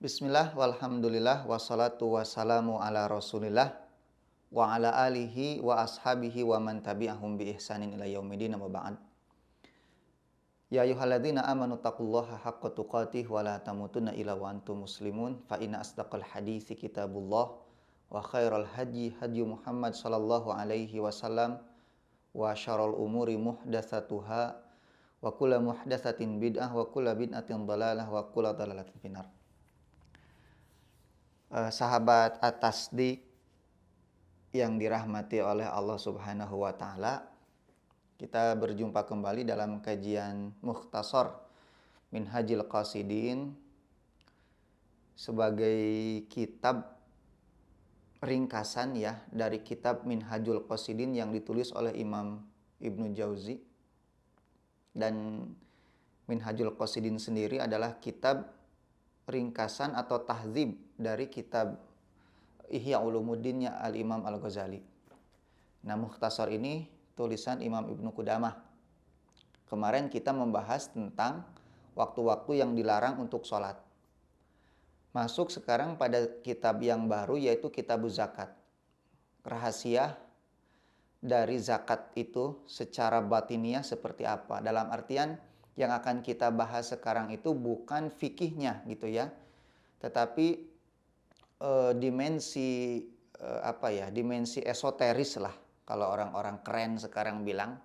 Bismillah, walhamdulillah, wassalatu wassalamu ala rasulillah wa ala alihi wa ashabihi wa man tabi'ahum bi ihsanin ila yaumidin wa ba'd. Ya ayyuhalladzina amanu taqullaha haqqa tuqatih wa la tamutunna illa wa antum muslimun fa inna asdaqal haditsi kitabullah wa khairal hadyi hadyu Muhammad sallallahu alaihi wasallam wa syarrul umuri muhdatsatuha wa kullu muhdatsatin bid'ah wa kullu bid'atin dhalalah wa kullu dhalalatin finnar. Sahabat At-Tasdiq yang dirahmati oleh Allah Subhanahu wa taala, kita berjumpa kembali dalam kajian Mukhtasar Minhajil Qasidin sebagai kitab ringkasan ya dari kitab Minhajul Qasidin yang ditulis oleh Imam Ibnu Jauzi. Dan Minhajul Qasidin sendiri adalah kitab ringkasan atau tahdzib dari kitab Ihya Ulumuddinnya Al-Imam Al-Ghazali. Nah, Mukhtasar ini tulisan Imam Ibnu Qudamah. Kemarin kita membahas tentang waktu-waktu yang dilarang untuk sholat. Masuk sekarang pada kitab yang baru yaitu Kitabuz Zakat. Rahasia dari zakat itu secara batiniah seperti apa? Dalam artian yang akan kita bahas sekarang itu bukan fikihnya gitu ya, tetapi dimensi dimensi esoteris lah kalau orang-orang keren sekarang bilang,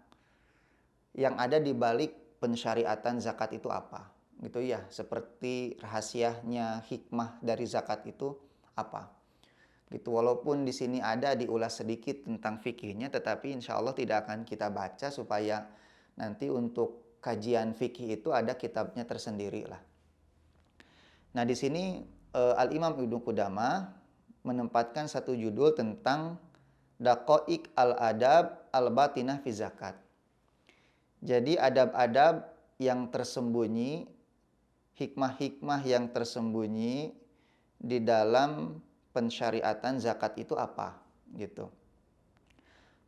yang ada di balik pensyariatan zakat itu apa gitu ya, seperti rahasianya hikmah dari zakat itu apa gitu. Walaupun di sini ada diulas sedikit tentang fikihnya, tetapi insya Allah tidak akan kita baca supaya nanti untuk kajian fikih itu ada kitabnya tersendiri lah. Nah, di sini Al-Imam Ibnu Qudamah menempatkan satu judul tentang Daqaiq al-adab al-batinah fi zakat. Jadi adab-adab yang tersembunyi, hikmah-hikmah yang tersembunyi di dalam pensyariatan zakat itu apa gitu.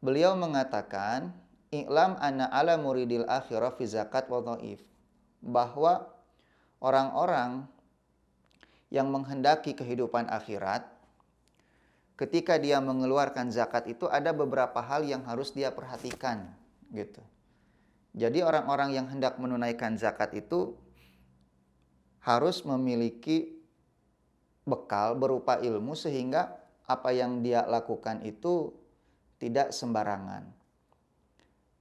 Beliau mengatakan, "I'lam anna ala muridil akhirah fi zakat wa dhaif." Bahwa orang-orang yang menghendaki kehidupan akhirat, ketika dia mengeluarkan zakat itu ada beberapa hal yang harus dia perhatikan gitu. Jadi orang-orang yang hendak menunaikan zakat itu harus memiliki bekal berupa ilmu sehingga apa yang dia lakukan itu tidak sembarangan.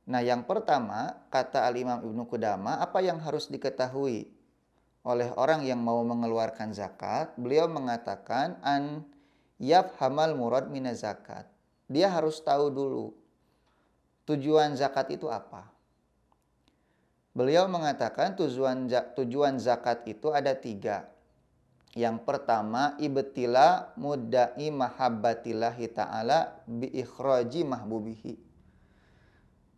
Nah, yang pertama, kata Al-Imam Ibnu Qudamah, apa yang harus diketahui oleh orang yang mau mengeluarkan zakat? Beliau mengatakan an yafhamal murad minaz zakat. Dia harus tahu dulu tujuan zakat itu apa. Beliau mengatakan tujuan zakat itu ada 3. Yang pertama, ibtila mudda'i mahabbatillahi ta'ala bi ikhraji mahbubihi.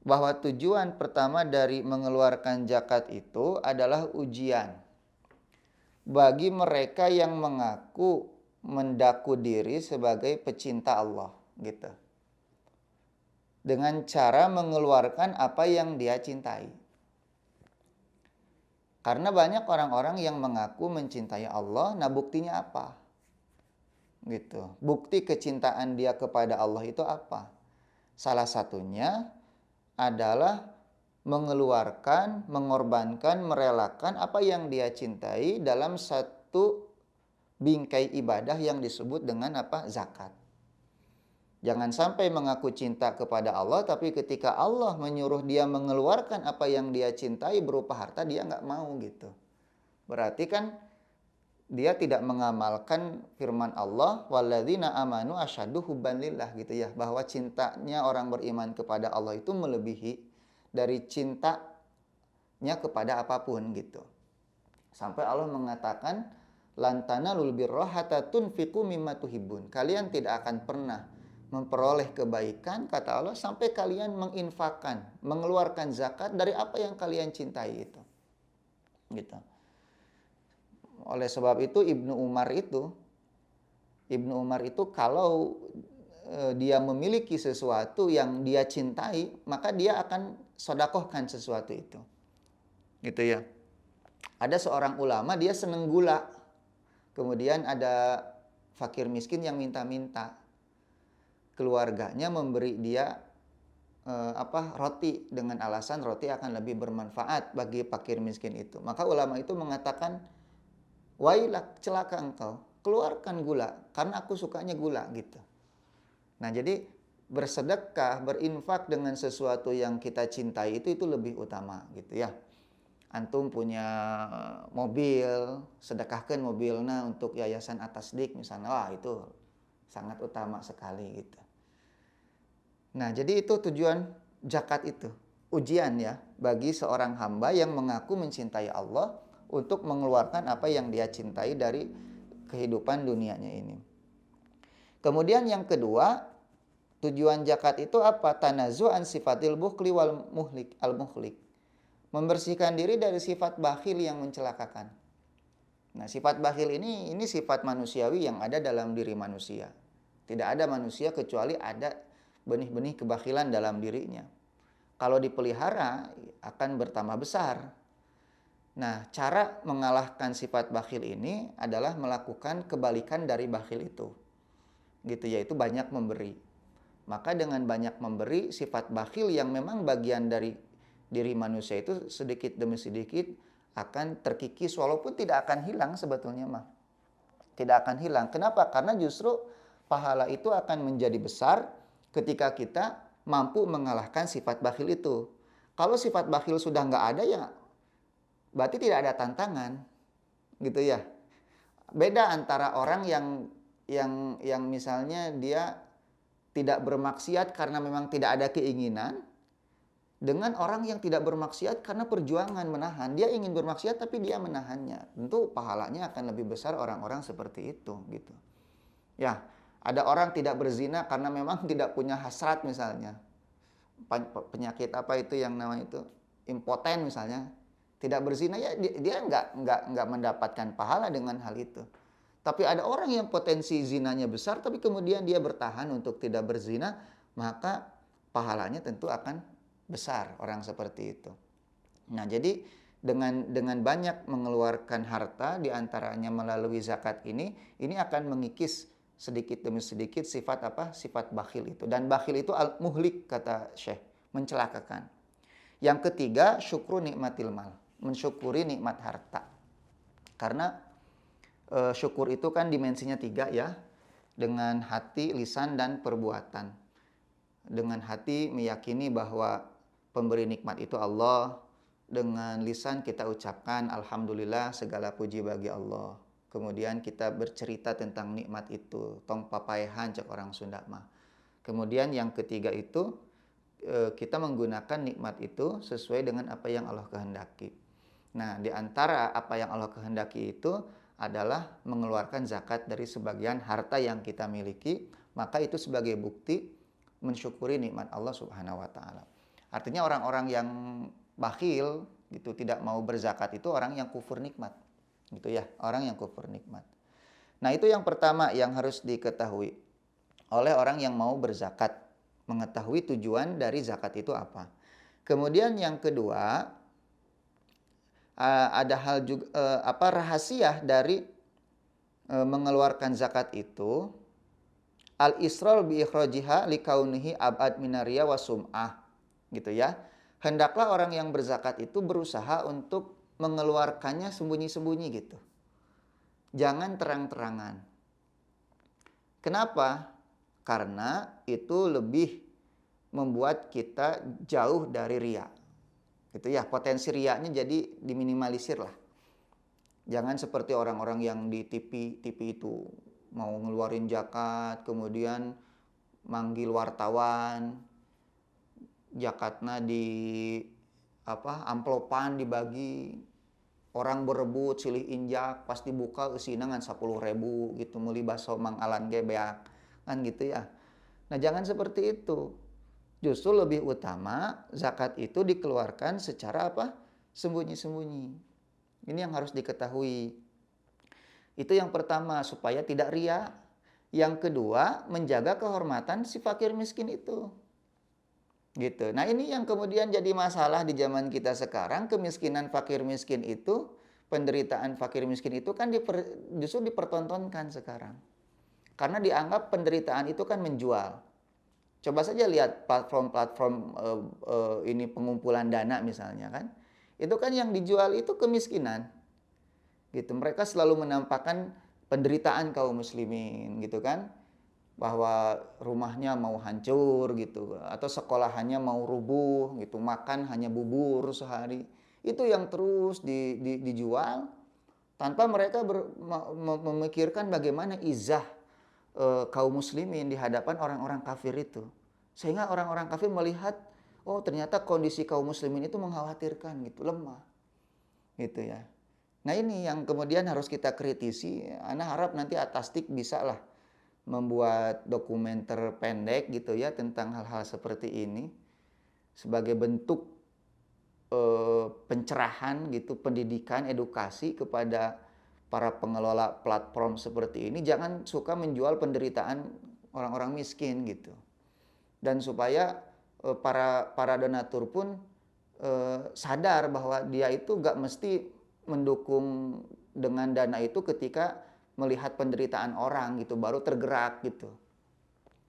Bahwa tujuan pertama dari mengeluarkan zakat itu adalah ujian bagi mereka yang mengaku mendaku diri sebagai pecinta Allah gitu. Dengan cara mengeluarkan apa yang dia cintai. Karena banyak orang-orang yang mengaku mencintai Allah, nah buktinya apa? Gitu. Bukti kecintaan dia kepada Allah itu apa? Salah satunya adalah mengeluarkan, mengorbankan, merelakan apa yang dia cintai dalam satu bingkai ibadah yang disebut dengan apa? Zakat. Jangan sampai mengaku cinta kepada Allah, tapi ketika Allah menyuruh dia mengeluarkan apa yang dia cintai berupa harta, dia nggak mau gitu. Berarti kan dia tidak mengamalkan firman Allah, walladzina amanu asyaddu hubban lillah gitu ya, bahwa cintanya orang beriman kepada Allah itu melebihi dari cintanya kepada apapun gitu. Sampai Allah mengatakan, lan tanalul birra hatta tunfiqu mimma tuhibbun. Kalian tidak akan pernah memperoleh kebaikan, kata Allah, sampai kalian menginfakkan, mengeluarkan zakat dari apa yang kalian cintai itu. Gitu. Oleh sebab itu Ibnu Umar itu kalau dia memiliki sesuatu yang dia cintai, maka dia akan sodakohkan sesuatu itu. Gitu ya. Ada seorang ulama, dia seneng gula. Kemudian ada fakir miskin yang minta-minta. Keluarganya memberi dia roti dengan alasan roti akan lebih bermanfaat bagi fakir miskin itu. Maka ulama itu mengatakan, "Wailak, celaka engkau, keluarkan gula karena aku sukanya gula," gitu. Nah, jadi bersedekah, berinfak dengan sesuatu yang kita cintai itu lebih utama gitu ya. Antum punya mobil, sedekahkan mobilnya untuk yayasan Atasdik misalnya. Wah, itu sangat utama sekali gitu. Nah, jadi itu tujuan zakat itu. Ujian ya bagi seorang hamba yang mengaku mencintai Allah untuk mengeluarkan apa yang dia cintai dari kehidupan dunianya ini. Kemudian yang kedua, tujuan zakat itu apa? Tanazu'an sifatil bukhli wal muhlik al-muhlik. Membersihkan diri dari sifat bakhil yang mencelakakan. Nah, sifat bakhil ini sifat manusiawi yang ada dalam diri manusia. Tidak ada manusia kecuali ada benih-benih kebakhilan dalam dirinya. Kalau dipelihara akan bertambah besar. Nah, cara mengalahkan sifat bakhil ini adalah melakukan kebalikan dari bakhil itu. Gitu, yaitu banyak memberi. Maka dengan banyak memberi, sifat bakhil yang memang bagian dari diri manusia itu sedikit demi sedikit akan terkikis, walaupun tidak akan hilang sebetulnya mah. Tidak akan hilang. Kenapa? Karena justru pahala itu akan menjadi besar ketika kita mampu mengalahkan sifat bakhil itu. Kalau sifat bakhil sudah nggak ada ya berarti tidak ada tantangan. Gitu ya. Beda antara orang yang misalnya dia tidak bermaksiat karena memang tidak ada keinginan, dengan orang yang tidak bermaksiat karena perjuangan menahan. Dia ingin bermaksiat tapi dia menahannya. Tentu pahalanya akan lebih besar orang-orang seperti itu gitu. Ya, ada orang tidak berzina karena memang tidak punya hasrat misalnya. Penyakit apa itu yang namanya itu? Impoten misalnya. Tidak berzina ya dia nggak mendapatkan pahala dengan hal itu. Tapi ada orang yang potensi zinanya besar tapi kemudian dia bertahan untuk tidak berzina, maka pahalanya tentu akan besar orang seperti itu. Nah, jadi dengan banyak mengeluarkan harta diantaranya melalui zakat ini akan mengikis sedikit demi sedikit sifat apa? Sifat bakhil itu. Dan bakhil itu al-muhlik kata Syekh, mencelakakan. Yang ketiga, syukru nikmatil mal, mensyukuri nikmat harta. Karena syukur itu kan dimensinya 3 ya, dengan hati, lisan, dan perbuatan. Dengan hati meyakini bahwa pemberi nikmat itu Allah. Dengan lisan kita ucapkan alhamdulillah, segala puji bagi Allah. Kemudian kita bercerita tentang nikmat itu, tong papaehan cek orang Sunda mah. Kemudian yang ketiga itu kita menggunakan nikmat itu sesuai dengan apa yang Allah kehendaki. Nah, di antara apa yang Allah kehendaki itu adalah mengeluarkan zakat dari sebagian harta yang kita miliki, maka itu sebagai bukti mensyukuri nikmat Allah Subhanahu wa taala. Artinya orang-orang yang bakhil gitu tidak mau berzakat itu orang yang kufur nikmat. Gitu ya, orang yang kufur nikmat. Nah, itu yang pertama yang harus diketahui oleh orang yang mau berzakat, mengetahui tujuan dari zakat itu apa. Kemudian yang kedua, ada hal juga rahasia dari mengeluarkan zakat itu, al-isral bi ikhrajiha likaunihi abad minaria wa sum'ah. Gitu ya. Hendaklah orang yang berzakat itu berusaha untuk mengeluarkannya sembunyi-sembunyi gitu. Jangan terang-terangan. Kenapa? Karena itu lebih membuat kita jauh dari riya. Gitu ya, potensi riyanya jadi diminimalisir lah. Jangan seperti orang-orang yang di TV itu mau ngeluarin zakat, kemudian manggil wartawan, zakatnya di amplopan dibagi, orang berebut silih injak, pas dibuka isina ngan 10.000 gitu, meuli baso Mang Alan ge beak kan gitu ya. Nah, jangan seperti itu. Justru lebih utama zakat itu dikeluarkan secara sembunyi-sembunyi. Ini yang harus diketahui. Itu yang pertama, supaya tidak riya. Yang kedua, menjaga kehormatan si fakir miskin itu. Gitu. Nah, ini yang kemudian jadi masalah di zaman kita sekarang. Kemiskinan fakir miskin itu penderitaan fakir miskin itu kan justru dipertontonkan sekarang. Karena dianggap penderitaan itu kan menjual. Coba saja lihat platform-platform ini pengumpulan dana misalnya kan. Itu kan yang dijual itu kemiskinan. Gitu. Mereka selalu menampakkan penderitaan kaum muslimin gitu kan. Bahwa rumahnya mau hancur gitu atau sekolahannya mau rubuh gitu, makan hanya bubur sehari. Itu yang terus dijual tanpa mereka memikirkan bagaimana izah kaum muslimin di hadapan orang-orang kafir itu. Sehingga orang-orang kafir melihat, oh ternyata kondisi kaum muslimin itu mengkhawatirkan gitu, lemah. Gitu ya. Nah ini yang kemudian harus kita kritisi. Ana harap nanti Atastik bisa lah membuat dokumenter pendek gitu ya tentang hal-hal seperti ini sebagai bentuk pencerahan gitu, pendidikan, edukasi kepada para pengelola platform seperti ini. Jangan suka menjual penderitaan orang-orang miskin gitu. Dan supaya para donatur pun sadar bahwa dia itu gak mesti mendukung dengan dana itu ketika melihat penderitaan orang gitu baru tergerak gitu.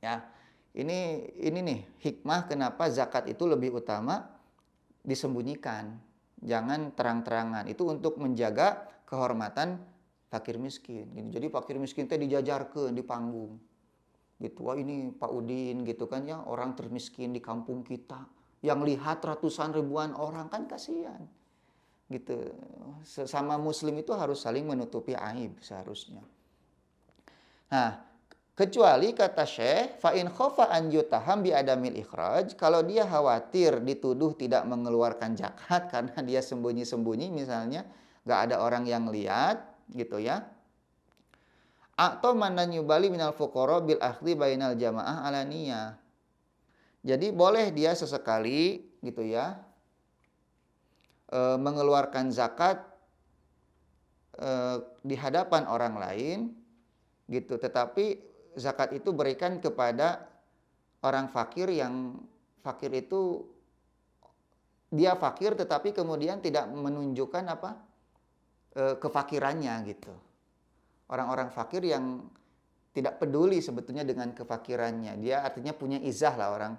Ya. Ini nih hikmah kenapa zakat itu lebih utama disembunyikan. Jangan terang-terangan. Itu untuk menjaga kehormatan fakir miskin. Jadi fakir miskin teh dijajarkeun di panggung. Gitu. Wah ini Pak Udin gitu kan ya, orang termiskin di kampung kita. Yang lihat ratusan ribuan orang kan kasihan. Gitu. Sesama muslim itu harus saling menutupi aib seharusnya. Nah, kecuali kata Syekh, fa in khafa an yutaham bi adamil ikhraj, kalau dia khawatir dituduh tidak mengeluarkan zakat karena dia sembunyi-sembunyi misalnya, enggak ada orang yang lihat gitu ya. Atau man yubali minal fuqara bil akhdhi bainal jamaah alaniyah. Jadi boleh dia sesekali gitu ya mengeluarkan zakat di hadapan orang lain gitu, tetapi zakat itu berikan kepada orang fakir yang fakir itu dia fakir tetapi kemudian tidak menunjukkan apa kefakirannya gitu. Orang-orang fakir yang tidak peduli sebetulnya dengan kefakirannya, dia artinya punya izah lah orang.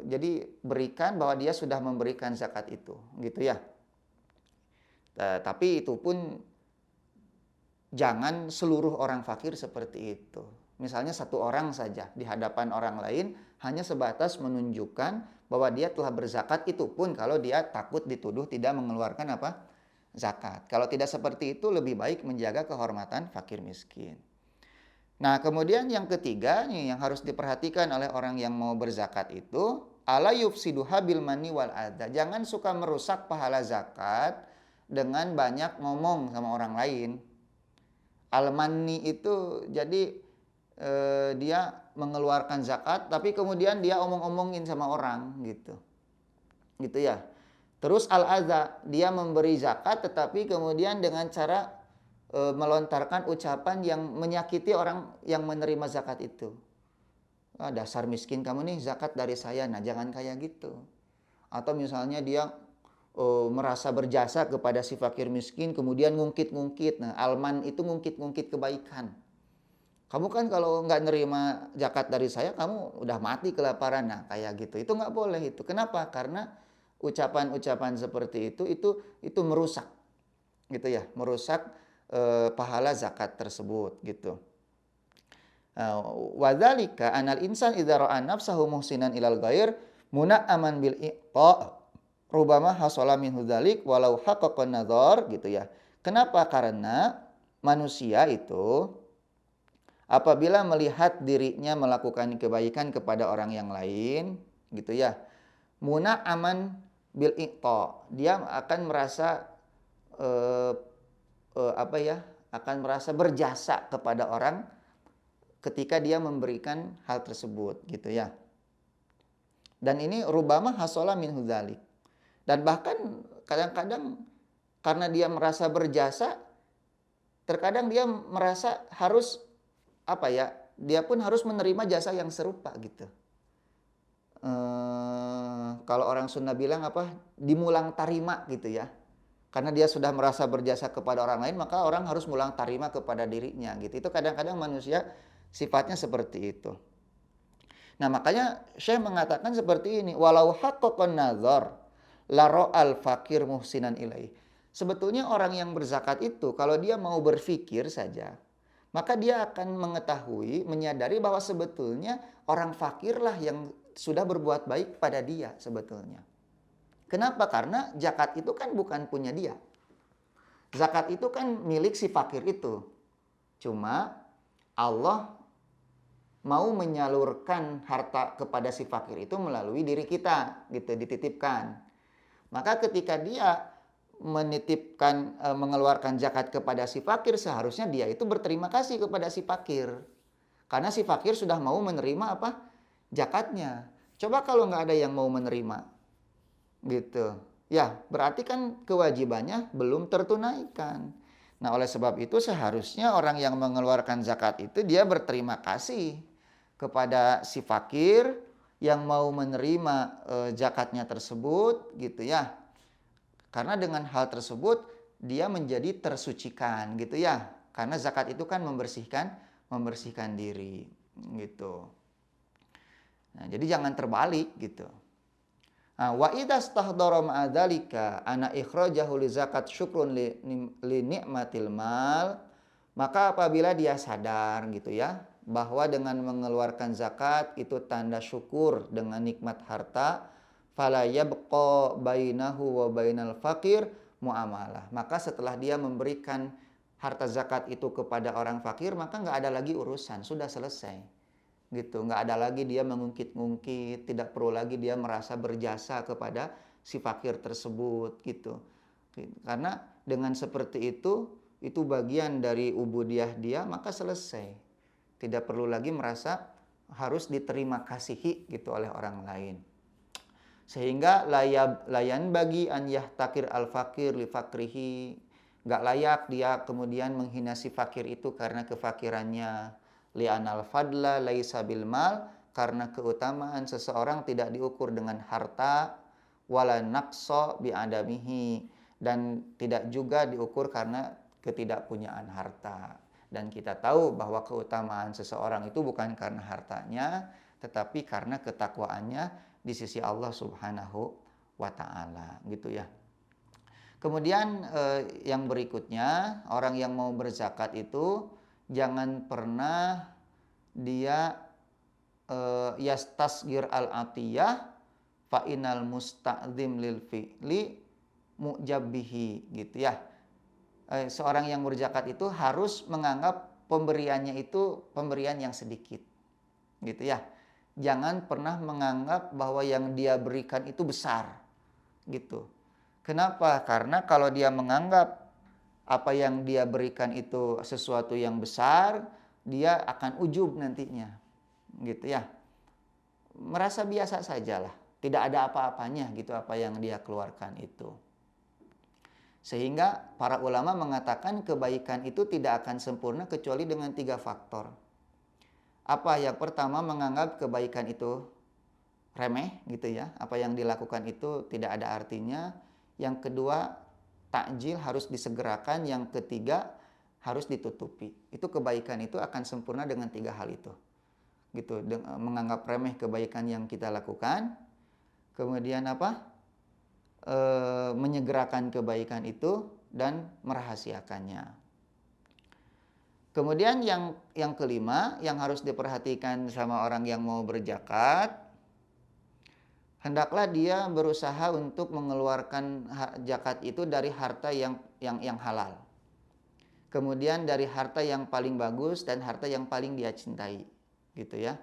Jadi berikan bahwa dia sudah memberikan zakat itu, gitu ya. Tapi itu pun jangan seluruh orang fakir seperti itu. Misalnya satu orang saja di hadapan orang lain hanya sebatas menunjukkan bahwa dia telah berzakat, itu pun kalau dia takut dituduh tidak mengeluarkan apa? Zakat. Kalau tidak seperti itu lebih baik menjaga kehormatan fakir miskin. Nah, kemudian yang ketiga nih yang harus diperhatikan oleh orang yang mau berzakat itu ala yufsiduha bil mani wal adza. Jangan suka merusak pahala zakat dengan banyak ngomong sama orang lain. Al-manni itu jadi dia mengeluarkan zakat tapi kemudian dia omong-omongin sama orang gitu. Gitu ya. Terus al-adza, dia memberi zakat tetapi kemudian dengan cara melontarkan ucapan yang menyakiti orang yang menerima zakat itu. Ah, dasar miskin kamu nih, zakat dari saya. Nah, jangan kayak gitu. Atau misalnya dia merasa berjasa kepada si fakir miskin, kemudian ngungkit-ngungkit. Nah, alman itu ngungkit-ngungkit kebaikan. Kamu kan kalau nggak nerima zakat dari saya, kamu udah mati kelaparan. Nah, kayak gitu. Itu nggak boleh itu. Kenapa? Karena ucapan-ucapan seperti itu merusak. Gitu ya, merusak pahala zakat tersebut gitu. Wadzalika anal insan idza ra'a nafsahu muhsinan ilal ghair muna'aman bil iqta rubama hasala minhu dzalik walau haqqan nazar gitu ya. Kenapa? Karena manusia itu apabila melihat dirinya melakukan kebaikan kepada orang yang lain gitu ya, muna'aman bil iqta, dia akan merasa akan merasa berjasa kepada orang ketika dia memberikan hal tersebut gitu ya. Dan ini rubama hasola min hudzalik. Dan bahkan kadang-kadang karena dia merasa berjasa, terkadang dia merasa harus dia pun harus menerima jasa yang serupa gitu. Kalau orang Sunda bilang dimulang tarima gitu ya. Karena dia sudah merasa berjasa kepada orang lain, maka orang harus mulang tarima kepada dirinya gitu. Itu kadang-kadang manusia sifatnya seperti itu. Nah, makanya Syekh mengatakan seperti ini, walau haqqaqan nazar la ra'al fakir muhsinan ilaih. Sebetulnya orang yang berzakat itu kalau dia mau berpikir saja, maka dia akan mengetahui, menyadari bahwa sebetulnya orang fakirlah yang sudah berbuat baik pada dia sebetulnya. Kenapa? Karena zakat itu kan bukan punya dia. Zakat itu kan milik si fakir itu. Cuma Allah mau menyalurkan harta kepada si fakir itu melalui diri kita, gitu, dititipkan. Maka ketika dia menitipkan, mengeluarkan zakat kepada si fakir, seharusnya dia itu berterima kasih kepada si fakir. Karena si fakir sudah mau menerima apa? Zakatnya. Coba kalau nggak ada yang mau menerima, gitu. Ya, berarti kan kewajibannya belum tertunaikan. Nah, oleh sebab itu seharusnya orang yang mengeluarkan zakat itu dia berterima kasih kepada si fakir yang mau menerima zakatnya tersebut, gitu ya. Karena dengan hal tersebut dia menjadi tersucikan, gitu ya. Karena zakat itu kan membersihkan diri, gitu. Nah, jadi jangan terbalik gitu. Wa idza stahdara ma'a dzalika ana ikhrajahu li zakat syukrun li ni'matil mal, maka apabila dia sadar gitu ya bahwa dengan mengeluarkan zakat itu tanda syukur dengan nikmat harta, fala yabqa bainahu wa bainal faqir muamalah. Maka setelah dia memberikan harta zakat itu kepada orang fakir, maka nggak ada lagi urusan, sudah selesai. Gitu, nggak ada lagi dia mengungkit-ungkit, tidak perlu lagi dia merasa berjasa kepada si fakir tersebut gitu. Karena dengan seperti itu bagian dari ubudiyah dia, maka selesai. Tidak perlu lagi merasa harus diterima kasihi gitu oleh orang lain. Sehingga layan bagi an yahtakir al fakir li fakrihi, nggak layak dia kemudian menghina si fakir itu karena kefakirannya. Li'anal fadla laisa bil mal, karena keutamaan seseorang tidak diukur dengan harta, wala naqsa bi adamihi, dan tidak juga diukur karena ketidakpunyaan harta. Dan kita tahu bahwa keutamaan seseorang itu bukan karena hartanya, tetapi karena ketakwaannya di sisi Allah Subhanahu wa taala, gitu ya. Kemudian yang berikutnya, orang yang mau berzakat itu jangan pernah dia yastasgir al-atiyah fa inal musta'zim lil fi'li mu'jabbihi, gitu ya. Seorang yang berzakat itu harus menganggap pemberiannya itu pemberian yang sedikit, gitu ya. Jangan pernah menganggap bahwa yang dia berikan itu besar, gitu. Kenapa? Karena kalau dia menganggap apa yang dia berikan itu sesuatu yang besar, dia akan ujub nantinya, gitu ya. Merasa biasa sajalah, tidak ada apa-apanya gitu apa yang dia keluarkan itu. Sehingga para ulama mengatakan kebaikan itu tidak akan sempurna kecuali dengan 3 faktor. Apa? Yang pertama, menganggap kebaikan itu remeh gitu ya, apa yang dilakukan itu tidak ada artinya. Yang kedua, takjil harus disegerakan. Yang ketiga, harus ditutupi. Itu kebaikan itu akan sempurna dengan 3 hal itu. Gitu, menganggap remeh kebaikan yang kita lakukan. Kemudian apa? Menyegerakan kebaikan itu dan merahasiakannya. Kemudian yang kelima yang harus diperhatikan sama orang yang mau berzakat, hendaklah dia berusaha untuk mengeluarkan zakat itu dari harta yang halal. Kemudian dari harta yang paling bagus dan harta yang paling dia cintai, gitu ya.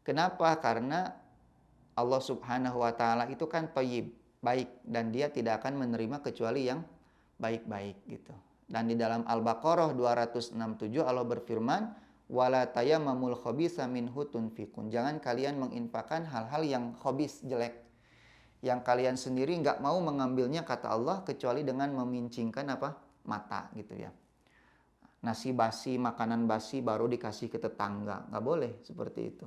Kenapa? Karena Allah Subhanahu wa taala itu kan thayyib, baik, dan dia tidak akan menerima kecuali yang baik-baik gitu. Dan di dalam Al-Baqarah 267 Allah berfirman, wala tayammamul khabitha minhu tunfikun. Jangan kalian menginfakkan hal-hal yang khabis, jelek, yang kalian sendiri nggak mau mengambilnya, kata Allah, kecuali dengan memincingkan apa? Mata, gitu ya. Nasi basi, makanan basi baru dikasih ke tetangga, nggak boleh seperti itu.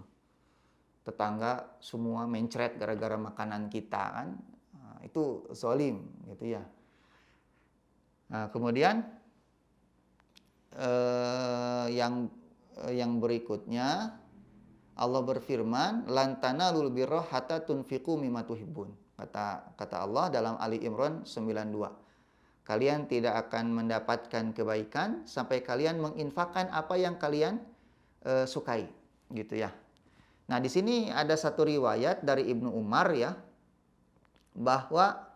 Tetangga semua mencret gara-gara makanan kita kan. itu zalim gitu ya. Nah, kemudian yang berikutnya Allah berfirman, "Lan tanalul birra hatta tunfiqu mimma tuhibbun." Kata Allah dalam Ali Imran 92. Kalian tidak akan mendapatkan kebaikan sampai kalian menginfakkan apa yang kalian sukai, gitu ya. Nah, di sini ada satu riwayat dari Ibnu Umar ya, bahwa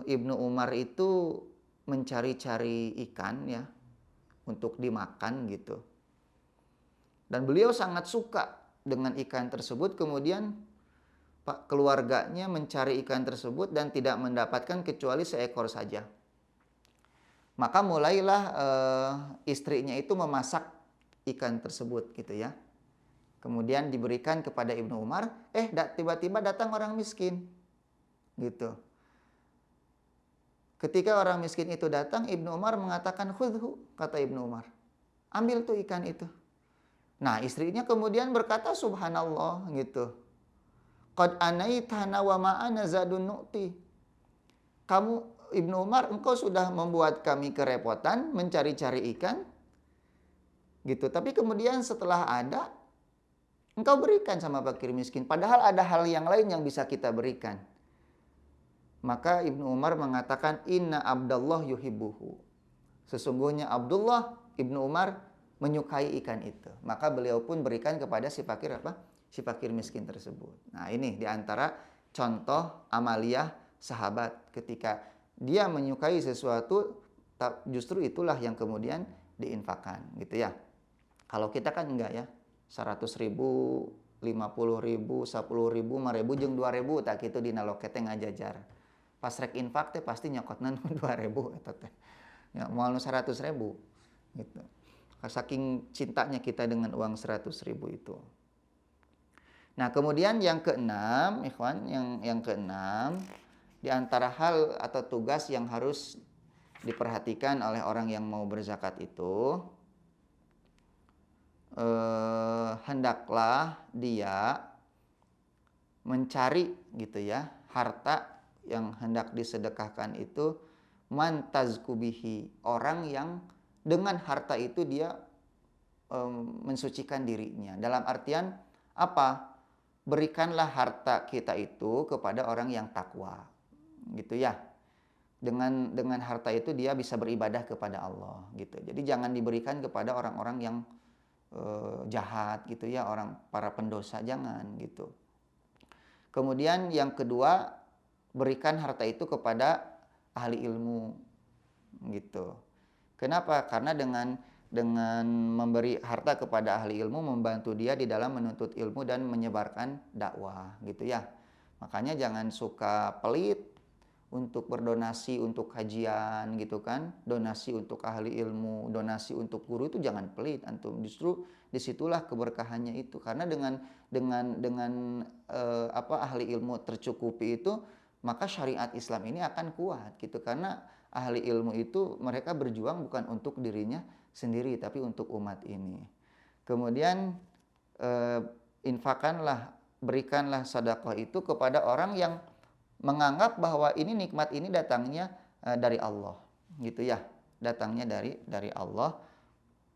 Ibnu Umar itu mencari-cari ikan ya untuk dimakan gitu. Dan beliau sangat suka dengan ikan tersebut, kemudian keluarganya mencari ikan tersebut dan tidak mendapatkan kecuali seekor saja. Maka mulailah istrinya itu memasak ikan tersebut gitu ya. Kemudian diberikan kepada Ibnu Umar, tiba-tiba datang orang miskin. Gitu. Ketika orang miskin itu datang, Ibnu Umar mengatakan, "Khudhu," kata Ibnu Umar. "Ambil tuh ikan itu." Nah, istrinya kemudian berkata, "Subhanallah," gitu. "Qad anaitana wa ma'ana zadun nu'ti." Kamu, Ibnu Umar, engkau sudah membuat kami kerepotan mencari-cari ikan. Gitu. Tapi kemudian setelah ada, engkau berikan sama fakir miskin. Padahal ada hal yang lain yang bisa kita berikan. Maka Ibnu Umar mengatakan, "Inna Abdullah yuhibbuhu." Sesungguhnya Abdullah Ibnu Umar menyukai ikan itu. Maka beliau pun berikan kepada si fakir miskin tersebut. Nah, ini diantara contoh amaliyah sahabat ketika dia menyukai sesuatu, justru itulah yang kemudian diinfakkan, gitu ya. Kalau kita kan enggak ya, 100.000, 50.000, 10.000, 5.000, jeung 2.000 tak gitu dina loket teh ngajajar. Pas rek infak teh pasti nyokotna 2.000 eta teh. Ya moal 100.000 gitu. Saking cintanya kita dengan uang 100.000 itu. Nah, kemudian yang keenam, ikhwan, yang keenam, di antara hal atau tugas yang harus diperhatikan oleh orang yang mau berzakat itu, hendaklah dia mencari gitu ya, harta yang hendak disedekahkan itu mantazkubihi, orang yang dengan harta itu dia mensucikan dirinya. Dalam artian apa? Berikanlah harta kita itu kepada orang yang takwa. Gitu ya. Dengan harta itu dia bisa beribadah kepada Allah gitu. Jadi jangan diberikan kepada orang-orang yang jahat gitu ya, para pendosa, jangan gitu. Kemudian yang kedua, berikan harta itu kepada ahli ilmu gitu. Kenapa? Karena dengan memberi harta kepada ahli ilmu membantu dia di dalam menuntut ilmu dan menyebarkan dakwah gitu ya. Makanya jangan suka pelit untuk berdonasi untuk kajian gitu kan, donasi untuk ahli ilmu, donasi untuk guru, itu jangan pelit antum. Justru disitulah keberkahannya itu, karena dengan ahli ilmu tercukupi itu, maka syariat Islam ini akan kuat gitu, karena ahli ilmu itu mereka berjuang bukan untuk dirinya sendiri tapi untuk umat ini. Kemudian berikanlah sedekah itu kepada orang yang menganggap bahwa ini nikmat ini datangnya dari Allah gitu ya, datangnya dari Allah,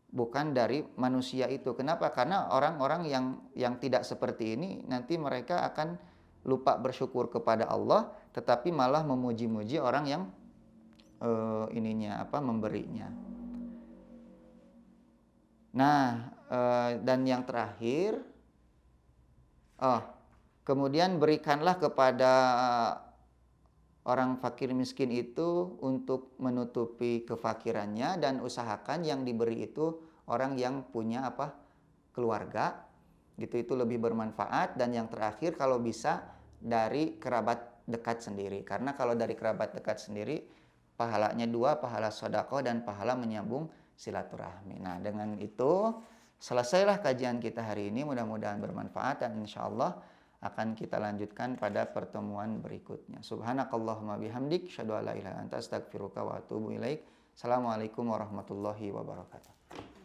bukan dari manusia itu. Kenapa? Karena orang-orang yang tidak seperti ini nanti mereka akan lupa bersyukur kepada Allah, tetapi malah memuji-muji orang yang memberinya. Nah, dan yang terakhir, kemudian berikanlah kepada orang fakir miskin itu untuk menutupi kefakirannya, dan usahakan yang diberi itu orang yang punya keluarga gitu, itu lebih bermanfaat. Dan yang terakhir, kalau bisa dari kerabat dekat sendiri, karena kalau dari kerabat dekat sendiri pahalanya 2, pahala sedekah dan pahala menyambung silaturahmi. Nah, dengan itu selesailah kajian kita hari ini, mudah-mudahan bermanfaat dan insyaallah akan kita lanjutkan pada pertemuan berikutnya. Subhanakallahumma bihamdik, asyhadu an la ilaha illa anta, astaghfiruka wa atubu ilaik. Assalamualaikum warahmatullahi wabarakatuh.